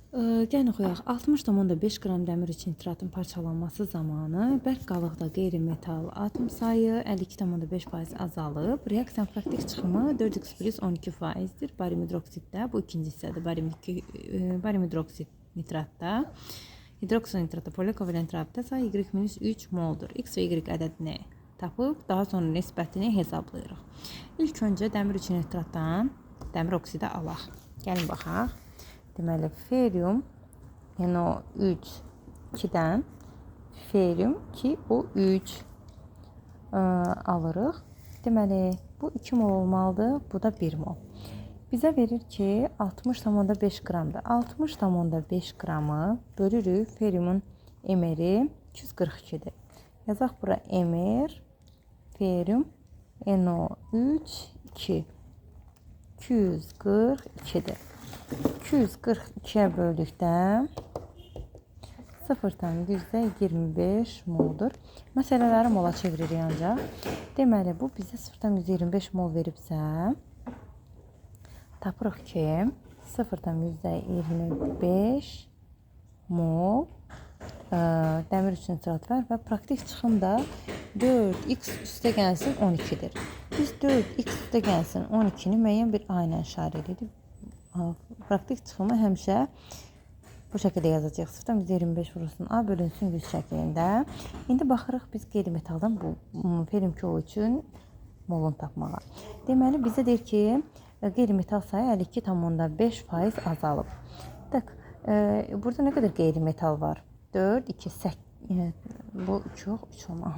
Gəlin oxuyaq. 60,5 qram dəmir için nitratın parçalanması zamanı bərk qalıqda qeyri-metal atom sayı 52,5% azalıb. Reaksiyanın praktik çıxımı 4x+ 12%dir. Barium hidroksitdə, bu ikinci hissədir. Barium hidroksit nitratda, hidroksil nitratda, polikovalent rabitə sayı Y-3 moldur. X və Y ədədini tapıb, daha sonra nisbətini hesablayırıq. İlk öncə dəmir için nitratdan dəmir oksidə alaq. Gəlin baxaq. Deməli, ferium NO3 2-dən ferium 2O3 alırıq. Deməli, bu 2 mol olmalıdır, bu da 1 mol. Bizə verir ki, 60,5 qramdır. 60,5 qramı bölürük feriumun emeri 242-dir. Yazaq bura emer, ferium NO3 2 242-dir. 242'ye böldükdə 0,25 moldur. Məsələləri mola çeviririk ancaq. Deməli, bu bizə 0,25 mol veribsə, tapırıq ki, 0,25 mol dəmir üçün nitrat var və praktik çıxım da 4x üstə gəlsin 12'dir. Biz 4x üstə gəlsin 12'ni müəyyən bir A ilə işarə edirik. Praktik çıxımı həmişə bu şəkildə yazacağıq. 0,25 vurulsun A bölünsün 100 şəklində. İndi baxırıq biz qeyri-metaldan bu ferium üçün molun tapmağa. Deməli, bizə deyir ki, qeyri-metal sayı 52,5% azalıb. Burada nə qədər qeyri-metal var? 4, 2, 8, bu 2 yox, 3 olma.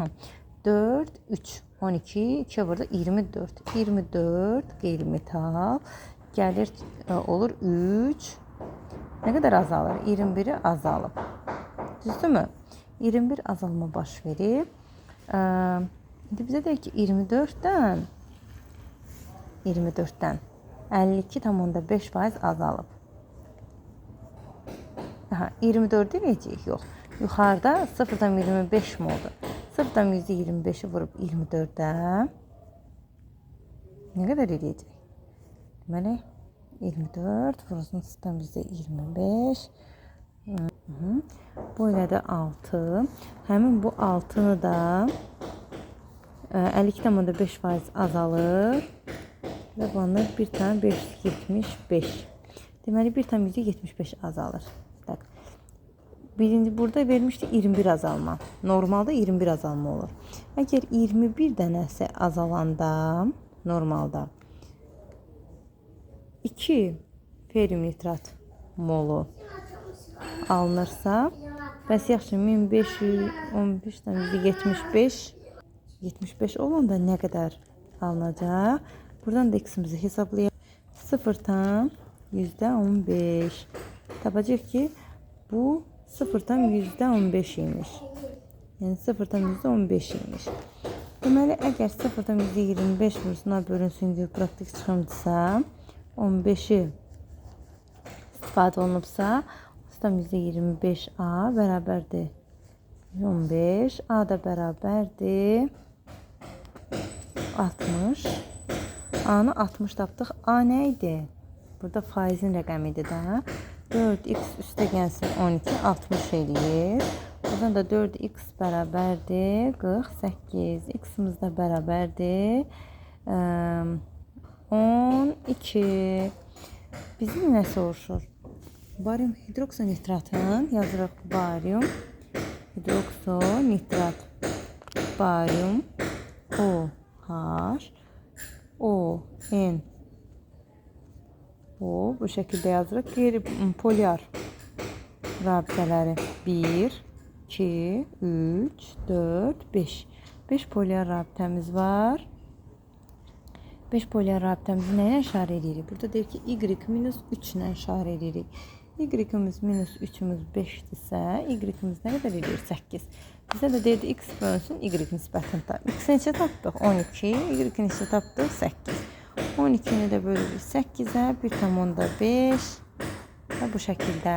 4, 3, 12, 2 burada 24. 24 qeyri-metal gəlir, olur 3. Nə qədər azalır? 21'i azalıb. Düzdürmü? 21 azalma baş verib. İndi bizə deyir ki, 24'dən 52,5% azalıb. 24 deməyəcəyik, yox. Yuxarıda 0,25 moldur. 0,25'i vurub 24'də nə qədər eləyəcək? Deməli, 24 vurulsun 0,25. Bu ilə də 6. Həmin bu 6'nı da 52,5% azalır. Və bana bir tane 575. Deməli, 1,75 azalır. Birinci burada vermişdi 21 azalma. Normalda 21 azalma olur. Əgər 21 dənəsi azalanda normalda 2 ferium nitrat molu alınırsa, bəs yaxşı 1515,75 75 olanda nə qədər alınacaq? Buradan da x-imizi hesablayaq. 0,15 tapacaq ki, bu 0,15 imiş. Yəni 0,15 imiş. Deməli, əgər 0,25 vurusuna bölünsün ki, praktik çıxımdırsa, 15'i istifadə olunubsa, 0,25 A bərabərdir 15. A da bərabərdir 60. A-nı 60 tapdıq. A nə idi? Burada faizin rəqəmi idi də. 4x üstə gəlsin 12, 60 eləyir. Buradan da 4x bərabərdir 48. X-imiz də bərabərdir 12. Bizim nə soruşur? Barium hidroksonitratın yazırıq. Barium hidroksonitrat. Barium OH ON bu şəkildə yazırıq. Qeyri-polyar rabitələri 1, 2, 3, 4, 5. 5 polyar rabitəmiz var. 5 polyar rabitəmizi nəyə işarə edirik? Burada deyir ki, Y-3 ilə işarə edirik. Y-imiz -3'ümüz 5'dirsə, Y-imiz nə qədər edir? 8. Bizə də deyir X bölünsün Y nisbətini tapdıq. X neçə tapdıq? 12. Y neçə tapdıq? 8. 12'ni də bölürük 8'ə. 1,5 və bu şəkildə.